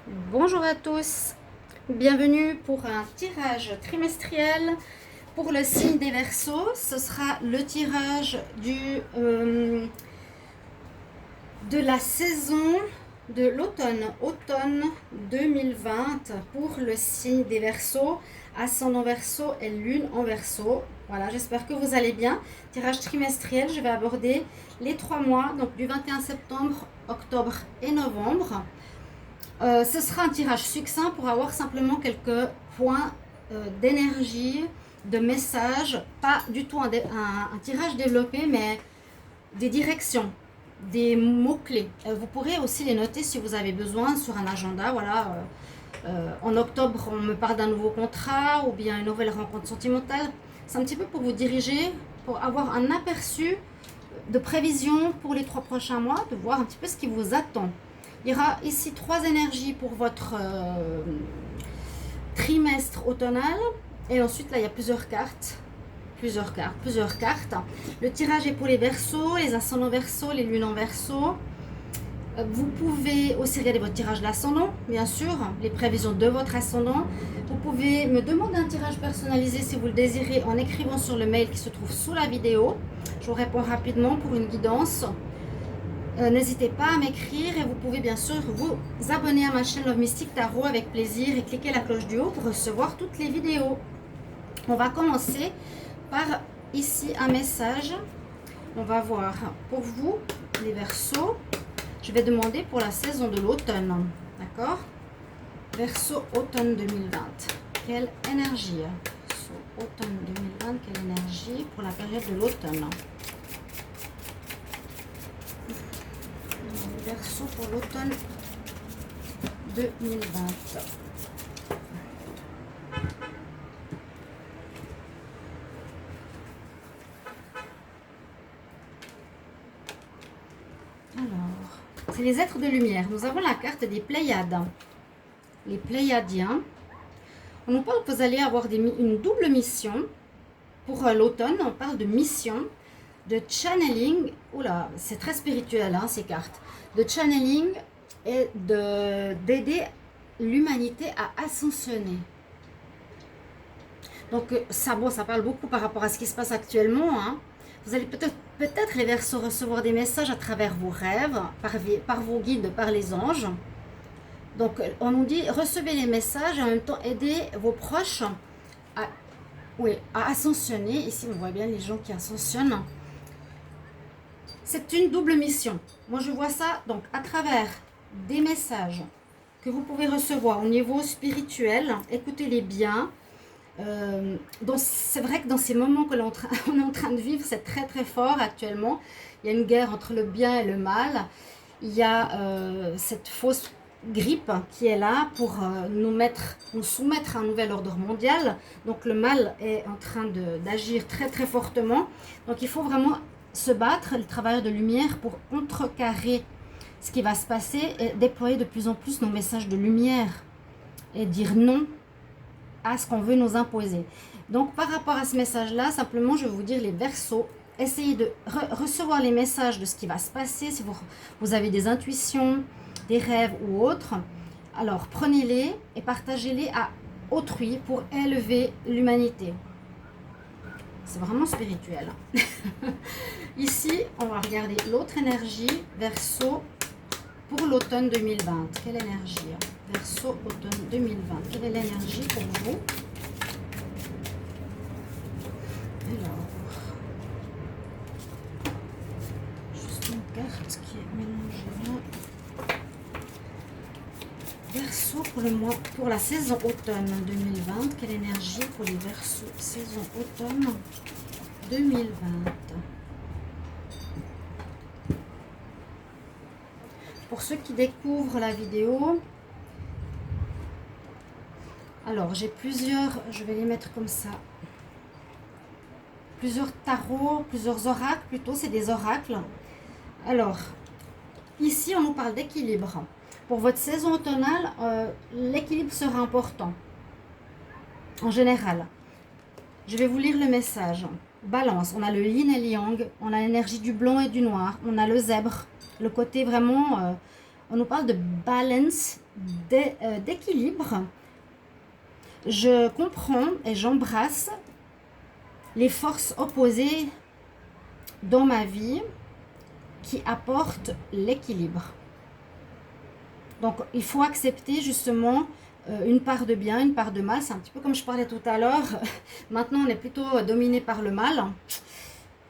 Bonjour à tous, bienvenue pour un tirage trimestriel pour le signe des Verseaux. Ce sera le tirage de la saison de automne 2020 pour le signe des Verseaux, ascendant Verseau et lune en Verseau. Voilà, j'espère que vous allez bien. Tirage trimestriel, je vais aborder les 3 mois, donc du 21 septembre, octobre et novembre. Ce sera un tirage succinct pour avoir simplement quelques points d'énergie, de messages, pas du tout un tirage développé, mais des directions, des mots-clés. Vous pourrez aussi les noter si vous avez besoin sur un agenda. Voilà, en octobre, on me parle d'un nouveau contrat ou bien une nouvelle rencontre sentimentale. C'est un petit peu pour vous diriger, pour avoir un aperçu de prévision pour les 3 prochains mois, de voir un petit peu ce qui vous attend. Il y aura ici 3 énergies pour votre trimestre automnal. Et ensuite, là, il y a plusieurs cartes. Le tirage est pour les Verseaux, les ascendants Verseaux, les lunes en Verseau. Vous pouvez aussi regarder votre tirage d'ascendant, bien sûr, les prévisions de votre ascendant. Vous pouvez me demander un tirage personnalisé si vous le désirez en écrivant sur le mail qui se trouve sous la vidéo. Je vous réponds rapidement pour une guidance. N'hésitez pas à m'écrire et vous pouvez bien sûr vous abonner à ma chaîne Love Mystic Tarot avec plaisir et cliquer la cloche du haut pour recevoir toutes les vidéos. On va commencer par ici un message. On va voir pour vous les Verseaux. Je vais demander pour la saison de l'automne. D'accord? Verseau automne 2020. Quelle énergie? Verseau automne 2020, quelle énergie pour la période de l'automne? Verseau pour l'automne 2020. Alors, c'est les êtres de lumière. Nous avons la carte des Pléiades. Les Pléiadiens. On nous parle que vous allez avoir une double mission. Pour l'automne, on parle de mission, de channeling. Oula, c'est très spirituel, hein, ces cartes. De channeling et d'aider l'humanité à ascensionner. Donc ça, bon, ça parle beaucoup par rapport à ce qui se passe actuellement. Hein. Vous allez peut-être les Verseaux recevoir des messages à travers vos rêves, par vos guides, par les anges. Donc on nous dit recevez les messages et en même temps aidez vos proches à ascensionner. Ici on voit bien les gens qui ascensionnent. C'est une double mission. Moi je vois ça donc à travers des messages que vous pouvez recevoir au niveau spirituel. Écoutez-les bien. Donc c'est vrai que dans ces moments que l'on est en train de vivre, c'est très très fort actuellement. Il y a une guerre entre le bien et le mal. Il y a cette fausse grippe qui est là pour nous soumettre à un nouvel ordre mondial. Donc le mal est en train d'agir très très fortement. Donc il faut vraiment se battre, les travailleurs de lumière, pour contrecarrer ce qui va se passer et déployer de plus en plus nos messages de lumière et dire non à ce qu'on veut nous imposer. Donc par rapport à ce message-là, simplement je vais vous dire les Verseaux, essayez de recevoir les messages de ce qui va se passer, si vous avez des intuitions, des rêves ou autres, alors prenez-les et partagez-les à autrui pour élever l'humanité. C'est vraiment spirituel. Ici, on va regarder l'autre énergie, Verseau, pour l'automne 2020. Quelle énergie? Verseau, automne 2020. Quelle est l'énergie pour vous? Alors, juste une carte qui est mélangée là. Verseau pour la saison automne 2020. Quelle énergie pour les Verseaux saison automne 2020? Pour ceux qui découvrent la vidéo, alors j'ai plusieurs, je vais les mettre comme ça, plusieurs tarots, plusieurs oracles plutôt, c'est des oracles. Alors, ici on nous parle d'équilibre. Pour votre saison automnale, l'équilibre sera important, en général. Je vais vous lire le message. Balance, on a le yin et le yang, on a l'énergie du blanc et du noir, on a le zèbre, le côté vraiment On nous parle de balance, d'équilibre. Je comprends et j'embrasse les forces opposées dans ma vie qui apportent l'équilibre. Donc, il faut accepter justement une part de bien, une part de mal. C'est un petit peu comme je parlais tout à l'heure. Maintenant, on est plutôt dominé par le mal.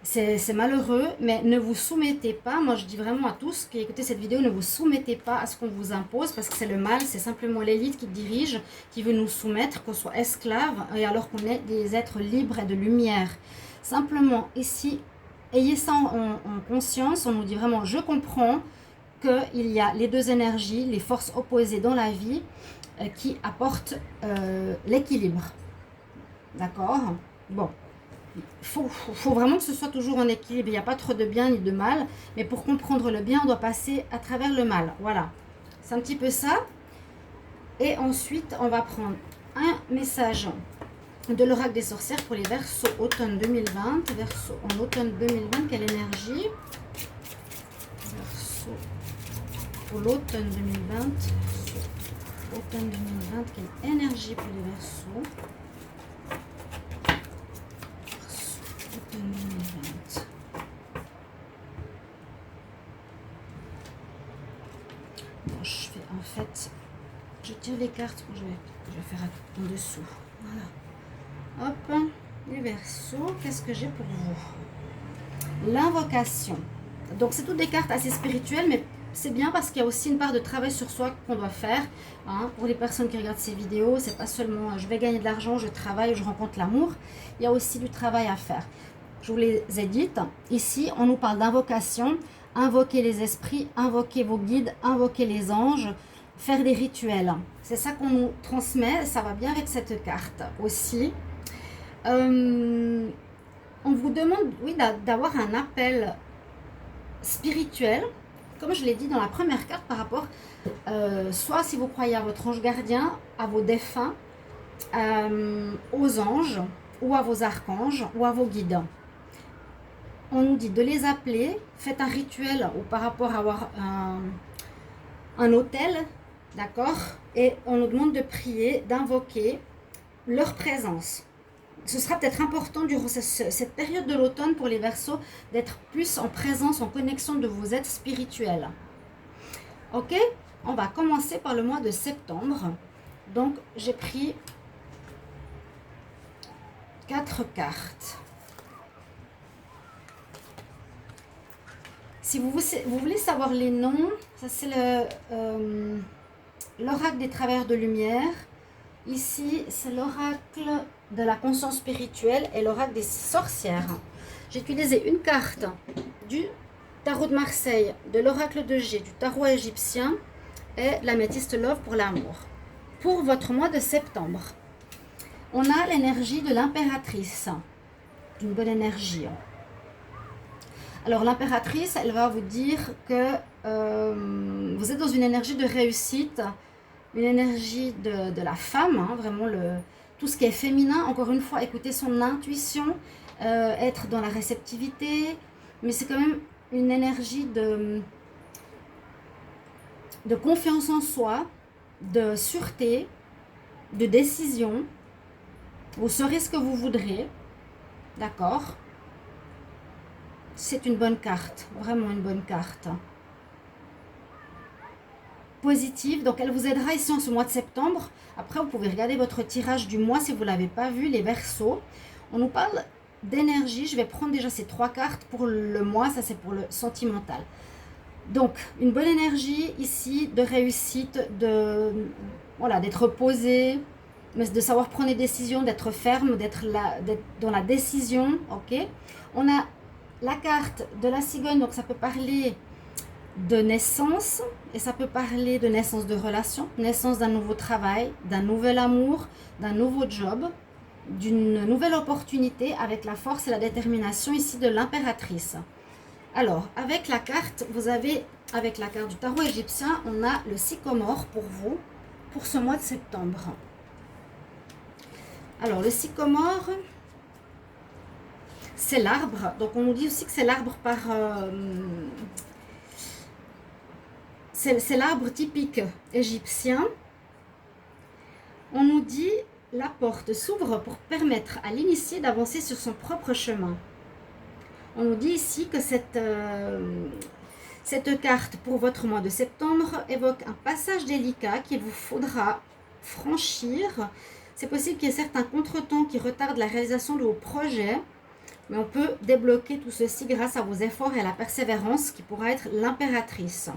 C'est malheureux, mais ne vous soumettez pas. Moi, je dis vraiment à tous qui écoutez cette vidéo, ne vous soumettez pas à ce qu'on vous impose, parce que c'est le mal, c'est simplement l'élite qui dirige, qui veut nous soumettre, qu'on soit esclaves, et alors qu'on est des êtres libres et de lumière. Simplement, ici, ayez ça en conscience. On nous dit vraiment, je comprends qu'il y a les deux énergies, les forces opposées dans la vie qui apportent l'équilibre. D'accord? Bon. Il faut vraiment que ce soit toujours en équilibre. Il n'y a pas trop de bien ni de mal. Mais pour comprendre le bien, on doit passer à travers le mal. Voilà. C'est un petit peu ça. Et ensuite, on va prendre un message de l'oracle des sorcières pour les Verseaux automne 2020. Verseaux en automne 2020, quelle énergie? Verseaux pour l'automne 2020. Automne 2020, quelle énergie pour les Verseaux? Automne 2020. Bon, je fais en fait, je tire les cartes, je vais faire en dessous. Voilà. Hop, les Verseaux, qu'est-ce que j'ai pour vous? L'invocation. Donc c'est toutes des cartes assez spirituelles, mais c'est bien parce qu'il y a aussi une part de travail sur soi qu'on doit faire. Hein. Pour les personnes qui regardent ces vidéos, c'est pas seulement je vais gagner de l'argent, je travaille, je rencontre l'amour. Il y a aussi du travail à faire. Je vous les ai dites. Ici, on nous parle d'invocation. Invoquer les esprits, invoquer vos guides, invoquer les anges, faire des rituels. C'est ça qu'on nous transmet. Ça va bien avec cette carte aussi. On vous demande, oui, d'avoir un appel spirituel, comme je l'ai dit dans la première carte, par rapport, soit si vous croyez à votre ange gardien, à vos défunts, aux anges, ou à vos archanges, ou à vos guides. On nous dit de les appeler, faites un rituel ou par rapport à avoir un autel, d'accord? Et on nous demande de prier, d'invoquer leur présence. Ce sera peut-être important durant cette période de l'automne pour les Verseaux d'être plus en présence, en connexion de vos êtres spirituels. Ok? On va commencer par le mois de septembre. Donc, j'ai pris 4 cartes. Si vous voulez savoir les noms, ça c'est l'oracle des travailleurs de lumière. Ici, c'est l'oracle de la conscience spirituelle et l'oracle des sorcières. J'ai utilisé une carte du tarot de Marseille, de l'oracle de G, du tarot égyptien et l'améthyste love pour l'amour. Pour votre mois de septembre, on a l'énergie de l'impératrice, d'une bonne énergie. Alors l'impératrice, elle va vous dire que vous êtes dans une énergie de réussite, une énergie de la femme, hein, vraiment tout ce qui est féminin. Encore une fois, écouter son intuition, être dans la réceptivité, mais c'est quand même une énergie de confiance en soi, de sûreté, de décision. Vous serez ce que vous voudrez, d'accord? C'est une bonne carte, vraiment une bonne carte. Positive, donc elle vous aidera ici en ce mois de septembre. Après, vous pouvez regarder votre tirage du mois si vous ne l'avez pas vu, les Verseaux. On nous parle d'énergie. Je vais prendre déjà ces 3 cartes pour le mois, ça c'est pour le sentimental. Donc, une bonne énergie ici de réussite, d'être posé, de savoir prendre des décisions, d'être ferme, d'être dans la décision, ok? On a la carte de la cigogne, donc ça peut parler de naissance et ça peut parler de naissance de relation, naissance d'un nouveau travail, d'un nouvel amour, d'un nouveau job, d'une nouvelle opportunité avec la force et la détermination ici de l'impératrice. Alors, avec la carte, avec la carte du tarot égyptien, on a le sycomore pour vous, pour ce mois de septembre. Alors, le sycomore, c'est l'arbre. Donc, on nous dit aussi que c'est l'arbre c'est l'arbre typique égyptien. On nous dit la porte s'ouvre pour permettre à l'initié d'avancer sur son propre chemin. On nous dit ici que cette carte pour votre mois de septembre évoque un passage délicat qu'il vous faudra franchir. C'est possible qu'il y ait certains contretemps qui retardent la réalisation de vos projets, mais on peut débloquer tout ceci grâce à vos efforts et à la persévérance qui pourra être l'impératrice.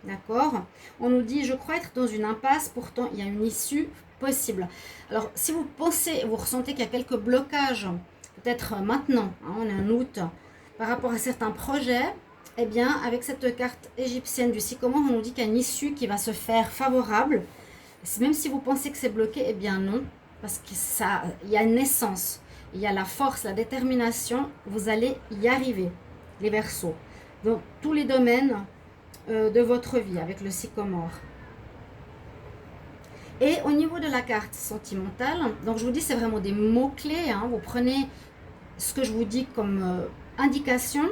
D'accord? On nous dit, je crois être dans une impasse, pourtant il y a une issue possible. Alors, si vous pensez, vous ressentez qu'il y a quelques blocages, peut-être maintenant, hein, on est en août, par rapport à certains projets, eh bien, avec cette carte égyptienne du sycomore, on nous dit qu'il y a une issue qui va se faire favorable. Même si vous pensez que c'est bloqué, eh bien non, parce qu'il y a une naissance, il y a la force, la détermination, vous allez y arriver, les Verseaux, dans tous les domaines de votre vie avec le sycomore. Et au niveau de la carte sentimentale, donc je vous dis, c'est vraiment des mots-clés, hein, vous prenez ce que je vous dis comme indication.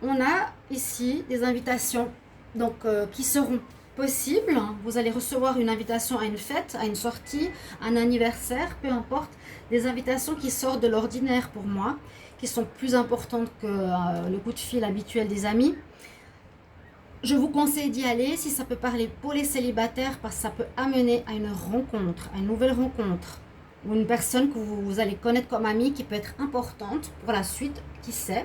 On a ici des invitations donc, qui seront possibles. Vous allez recevoir une invitation à une fête, à une sortie, un anniversaire, peu importe. Des invitations qui sortent de l'ordinaire pour moi, qui sont plus importantes que le coup de fil habituel des amis. Je vous conseille d'y aller si ça peut parler pour les célibataires, parce que ça peut amener à une rencontre, à une nouvelle rencontre, ou une personne que vous allez connaître comme amie qui peut être importante pour la suite, qui sait.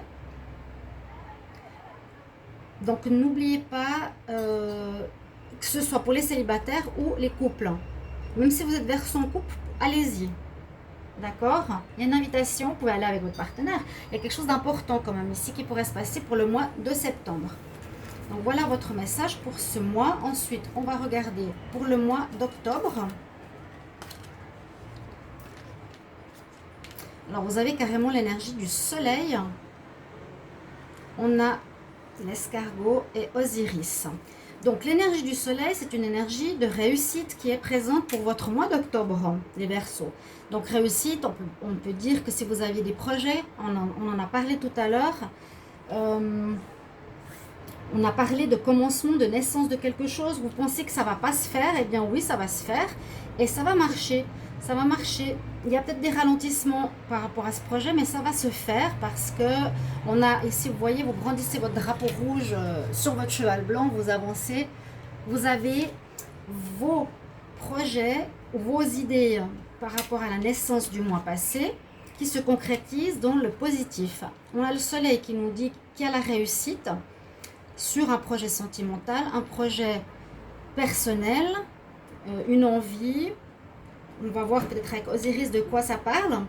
Donc n'oubliez pas que ce soit pour les célibataires ou les couples. Même si vous êtes Verseau en couple, allez-y. D'accord? Il y a une invitation, vous pouvez aller avec votre partenaire. Il y a quelque chose d'important quand même ici qui pourrait se passer pour le mois de septembre. Donc voilà votre message pour ce mois. Ensuite, on va regarder pour le mois d'octobre. Alors vous avez carrément l'énergie du soleil. On a l'escargot et Osiris. Donc l'énergie du soleil, c'est une énergie de réussite qui est présente pour votre mois d'octobre, les Verseaux. Donc réussite, on peut dire que si vous aviez des projets, on en a parlé tout à l'heure, on a parlé de commencement, de naissance de quelque chose, vous pensez que ça ne va pas se faire, eh bien oui, ça va se faire et ça va marcher. Ça va marcher. Il y a peut-être des ralentissements par rapport à ce projet, mais ça va se faire parce que on a ici, vous voyez, vous brandissez votre drapeau rouge sur votre cheval blanc, vous avancez, vous avez vos projets, vos idées par rapport à la naissance du mois passé qui se concrétisent dans le positif. On a le soleil qui nous dit qu'il y a la réussite sur un projet sentimental, un projet personnel, une envie. On va voir peut-être avec Osiris de quoi ça parle.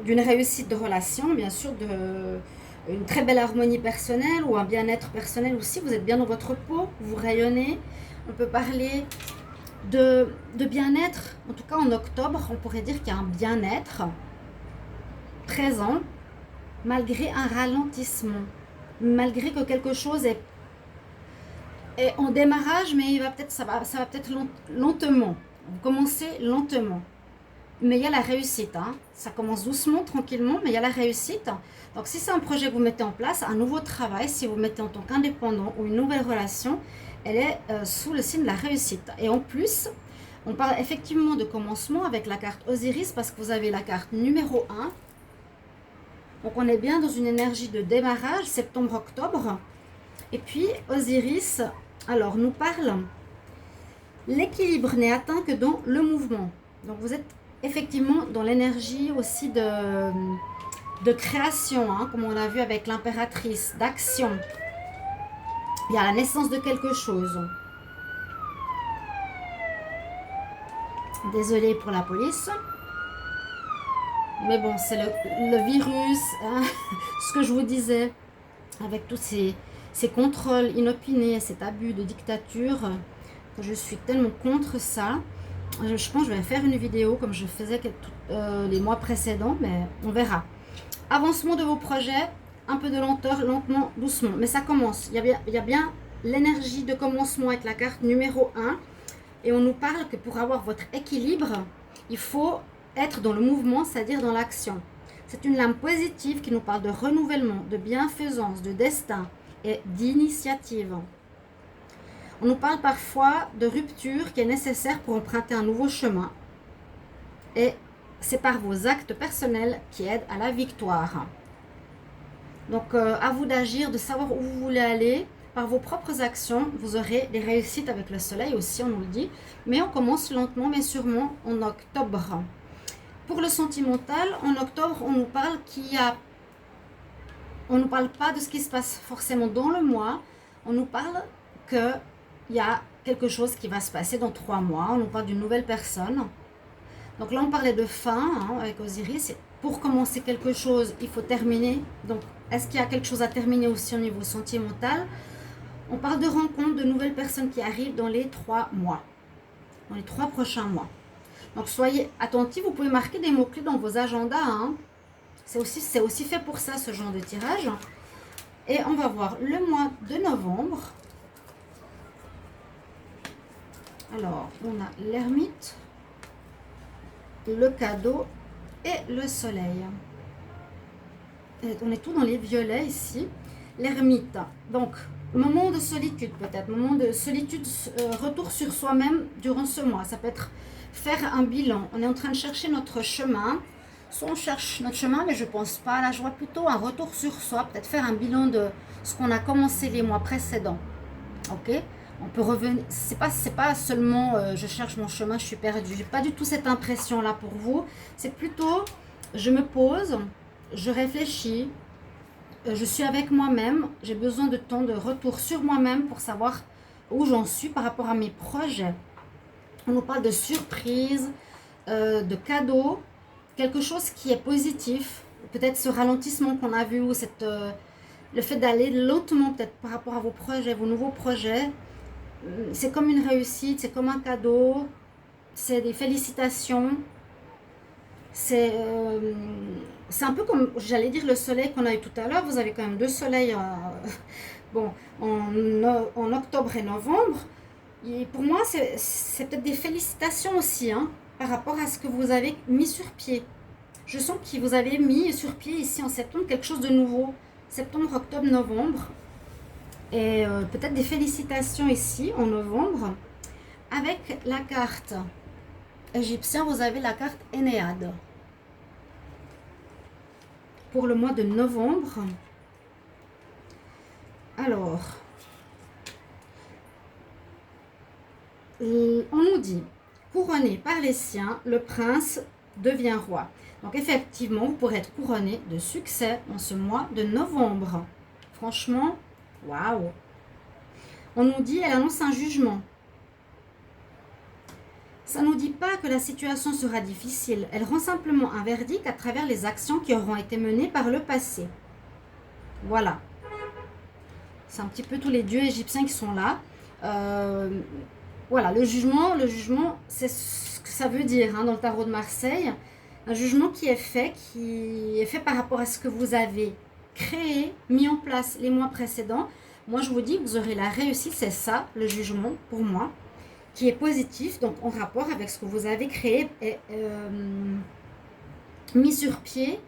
D'une réussite de relation, bien sûr, une très belle harmonie personnelle ou un bien-être personnel aussi. Vous êtes bien dans votre peau, vous rayonnez. On peut parler de bien-être. En tout cas, en octobre, on pourrait dire qu'il y a un bien-être présent malgré un ralentissement. Malgré que quelque chose est en démarrage, mais ça va peut-être lentement. Vous commencez lentement. Mais il y a la réussite. Hein. Ça commence doucement, tranquillement, mais il y a la réussite. Donc si c'est un projet que vous mettez en place, un nouveau travail, si vous mettez en tant qu'indépendant ou une nouvelle relation, elle est sous le signe de la réussite. Et en plus, on parle effectivement de commencement avec la carte Osiris parce que vous avez la carte numéro 1. Donc on est bien dans une énergie de démarrage, septembre-octobre. Et puis Osiris, alors nous parle, l'équilibre n'est atteint que dans le mouvement. Donc vous êtes effectivement dans l'énergie aussi de création, hein, comme on a vu avec l'impératrice, d'action. Il y a la naissance de quelque chose. Désolée pour la police. Mais bon, c'est le virus, hein, ce que je vous disais, avec tous ces contrôles inopinés, cet abus de dictature, que je suis tellement contre ça. Je pense que je vais faire une vidéo comme je faisais les mois précédents, mais on verra. Avancement de vos projets, un peu de lenteur, lentement, doucement. Mais ça commence. Il y a bien l'énergie de commencement avec la carte numéro 1. Et on nous parle que pour avoir votre équilibre, il faut être dans le mouvement, c'est-à-dire dans l'action. C'est une lame positive qui nous parle de renouvellement, de bienfaisance, de destin et d'initiative. On nous parle parfois de rupture qui est nécessaire pour emprunter un nouveau chemin. Et c'est par vos actes personnels qui aident à la victoire. Donc, à vous d'agir, de savoir où vous voulez aller. Par vos propres actions, vous aurez des réussites avec le soleil aussi, on nous le dit. Mais on commence lentement, mais sûrement en octobre. Pour le sentimental, en octobre, on nous parle on ne nous parle pas de ce qui se passe forcément dans le mois. On nous parle qu'il y a quelque chose qui va se passer dans 3 mois. On nous parle d'une nouvelle personne. Donc là, on parlait de fin avec Osiris. Pour commencer quelque chose, il faut terminer. Donc, est-ce qu'il y a quelque chose à terminer aussi au niveau sentimental? On parle de rencontres, de nouvelles personnes qui arrivent dans les 3 mois. Dans les 3 prochains mois. Donc, soyez attentifs. Vous pouvez marquer des mots-clés dans vos agendas. C'est aussi fait pour ça, ce genre de tirage. Et on va voir le mois de novembre. Alors, on a l'ermite, le cadeau et le soleil. Et on est tout dans les violets ici. L'ermite, donc moment de solitude peut-être, moment de solitude, retour sur soi-même durant ce mois. Ça peut être faire un bilan. On est en train de chercher notre chemin. Soit on cherche notre chemin, mais je ne pense pas à la joie, plutôt un retour sur soi, peut-être faire un bilan de ce qu'on a commencé les mois précédents. Ok? On peut revenir, c'est pas seulement je cherche mon chemin, je suis perdu. J'ai pas du tout cette impression-là pour vous. C'est plutôt, je me pose, je réfléchis, je suis avec moi-même. J'ai besoin de temps de retour sur moi-même pour savoir où j'en suis par rapport à mes projets. On nous parle de surprises, de cadeaux, quelque chose qui est positif. Peut-être ce ralentissement qu'on a vu, ou le fait d'aller lentement peut-être par rapport à vos projets, vos nouveaux projets. C'est comme une réussite, c'est comme un cadeau, c'est des félicitations. C'est un peu comme, j'allais dire, le soleil qu'on a eu tout à l'heure. Vous avez quand même 2 soleils bon, en octobre et novembre. Et pour moi, c'est peut-être des félicitations aussi, par rapport à ce que vous avez mis sur pied. Je sens que vous avez mis sur pied ici en septembre quelque chose de nouveau. Septembre, octobre, novembre. Et peut-être des félicitations ici en novembre. Avec la carte égyptienne, vous avez la carte Énéade. Pour le mois de novembre. Alors, on nous dit, couronné par les siens, le prince devient roi. Donc effectivement, vous pourrez être couronné de succès en ce mois de novembre. Franchement, waouh! On nous dit, elle annonce un jugement. Ça ne nous dit pas que la situation sera difficile. Elle rend simplement un verdict à travers les actions qui auront été menées par le passé. Voilà. C'est un petit peu tous les dieux égyptiens qui sont là. Voilà, le jugement, c'est ce que ça veut dire dans le tarot de Marseille. Un jugement qui est fait par rapport à ce que vous avez créé, mis en place les mois précédents. Moi, je vous dis que vous aurez la réussite, c'est ça, le jugement, pour moi, qui est positif, donc en rapport avec ce que vous avez créé et mis sur pied.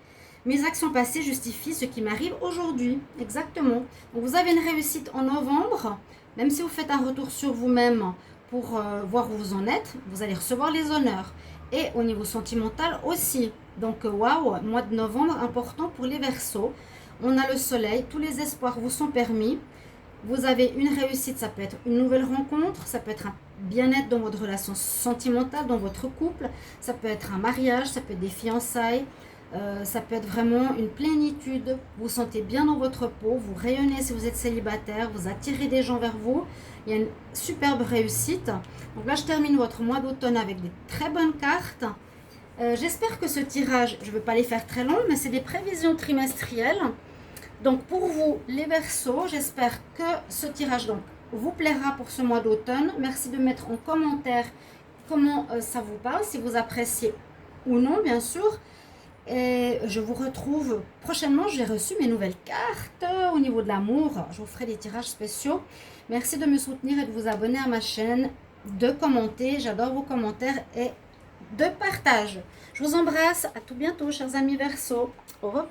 Mes actions passées justifient ce qui m'arrive aujourd'hui. Exactement. Donc, vous avez une réussite en novembre, même si vous faites un retour sur vous-même pour voir où vous en êtes, vous allez recevoir les honneurs. Et au niveau sentimental aussi. Donc, waouh, mois de novembre, important pour les Verseaux. On a le soleil, tous les espoirs vous sont permis. Vous avez une réussite, ça peut être une nouvelle rencontre, ça peut être un bien-être dans votre relation sentimentale, dans votre couple, ça peut être un mariage, ça peut être des fiançailles, ça peut être vraiment une plénitude. Vous vous sentez bien dans votre peau, vous rayonnez si vous êtes célibataire, vous attirez des gens vers vous. Il y a une superbe réussite. Donc là, je termine votre mois d'automne avec des très bonnes cartes. J'espère que ce tirage, je ne veux pas les faire très long, mais c'est des prévisions trimestrielles. Donc pour vous, les Verseaux, j'espère que ce tirage vous plaira pour ce mois d'automne. Merci de mettre en commentaire comment ça vous parle, si vous appréciez ou non, bien sûr. Et je vous retrouve prochainement. J'ai reçu mes nouvelles cartes au niveau de l'amour. Je vous ferai des tirages spéciaux. Merci de me soutenir et de vous abonner à ma chaîne, de commenter. J'adore vos commentaires et de partage. Je vous embrasse. À tout bientôt, chers amis Verseaux. Au revoir.